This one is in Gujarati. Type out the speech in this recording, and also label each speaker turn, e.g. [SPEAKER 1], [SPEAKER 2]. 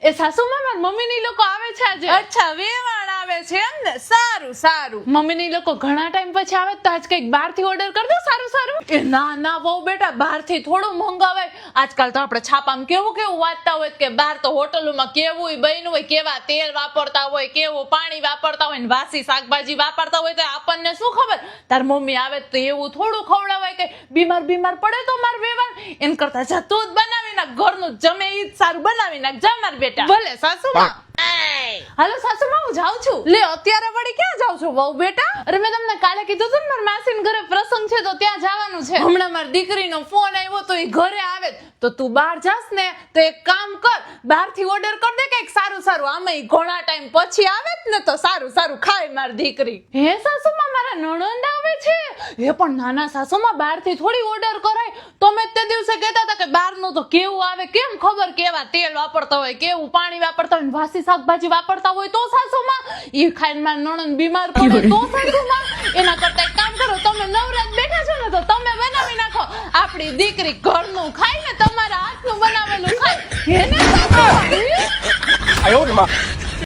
[SPEAKER 1] એ સાસુમાં મારા મમ્મીની લોકો આવે છે આજે.
[SPEAKER 2] અચ્છા, વેવાણ આવે છે એમ ને? સારું સારું.
[SPEAKER 1] મમ્મીની લોકો ઘણા ટાઈમ પછી આવે તો આજ કઈક બહારથી ઓર્ડર કરી દો સારું સારું.
[SPEAKER 2] એ ના ના બહુ બેટા, બહારથી થોડું મંગાવાય. આજકાલ તો આપણે છાપામાં કેવું કેવું વાંચતા હોય કે બહાર તો હોટલોમાં કેવું બન્યું હોય, કેવા તેલ વાપરતા હોય, કેવું પાણી વાપરતા હોય ને વાસી શાકભાજી વાપરતા હોય, તો આપણને શું ખબર. તાર મમ્મી આવે તો એવું થોડું ખવડાવાય કે બીમાર પડે તો માર વેવાણ એમ કરતા જા તું જ બનાવી નાખ, ઘરનું જમે ઈ જ સારું બનાવી નાખ, જા માર બેટા.
[SPEAKER 1] ભલે સાસુમાં.
[SPEAKER 2] હાલો સાસુમાં, હું જાઉં છું. લે અત્યારે વળી ક્યાં જાઉં છો વહુ બેટા?
[SPEAKER 1] અરે મેં તમને કાલે કીધું હતું ને મારા માસીના ઘરે પ્રસંગ છે તો ત્યાં જવાનું છે.
[SPEAKER 2] હમણાં મારી દીકરીનો ફોન આવ્યો તો એ ઘરે આવે તો તું બહાર જાસ ને તો એક કામ કર, બહારથી ઓર્ડર કર દે કઈક સારું સારું. આમે ઘણા ટાઈમ પછી આવે ને તો સારું સારું ખાય મારી દીકરી.
[SPEAKER 1] હે સાસુમાં, મારા નણંદ આવે છે.
[SPEAKER 2] એ પણ નાના સાસુમાં બહારથી થોડી ઓર્ડર કરાય. તમે તે દિવસે કહેતા હતા કે બહારનું તો કેવું આવે, કેમ ખબર કેવા તેલ વાપરતા હોય, કેવું પાણી વાપરતા હોય, વાસી શાકભાજી વાપરતા હોય તો સાસુમાં ઈ ખાઈને મારા નણંદ બીમાર પડે તો સાસુમાં. એના કરતા એક કામ કરો, તમે નવરાત બેઠા છો ને તો તમે બનાવી નાખો. આપણી દીકરી ઘરનું ખાય ને તમારા હાથનું બનાવેલું ખાય. હે ને સાસુમાં?
[SPEAKER 3] 哎呦我的妈！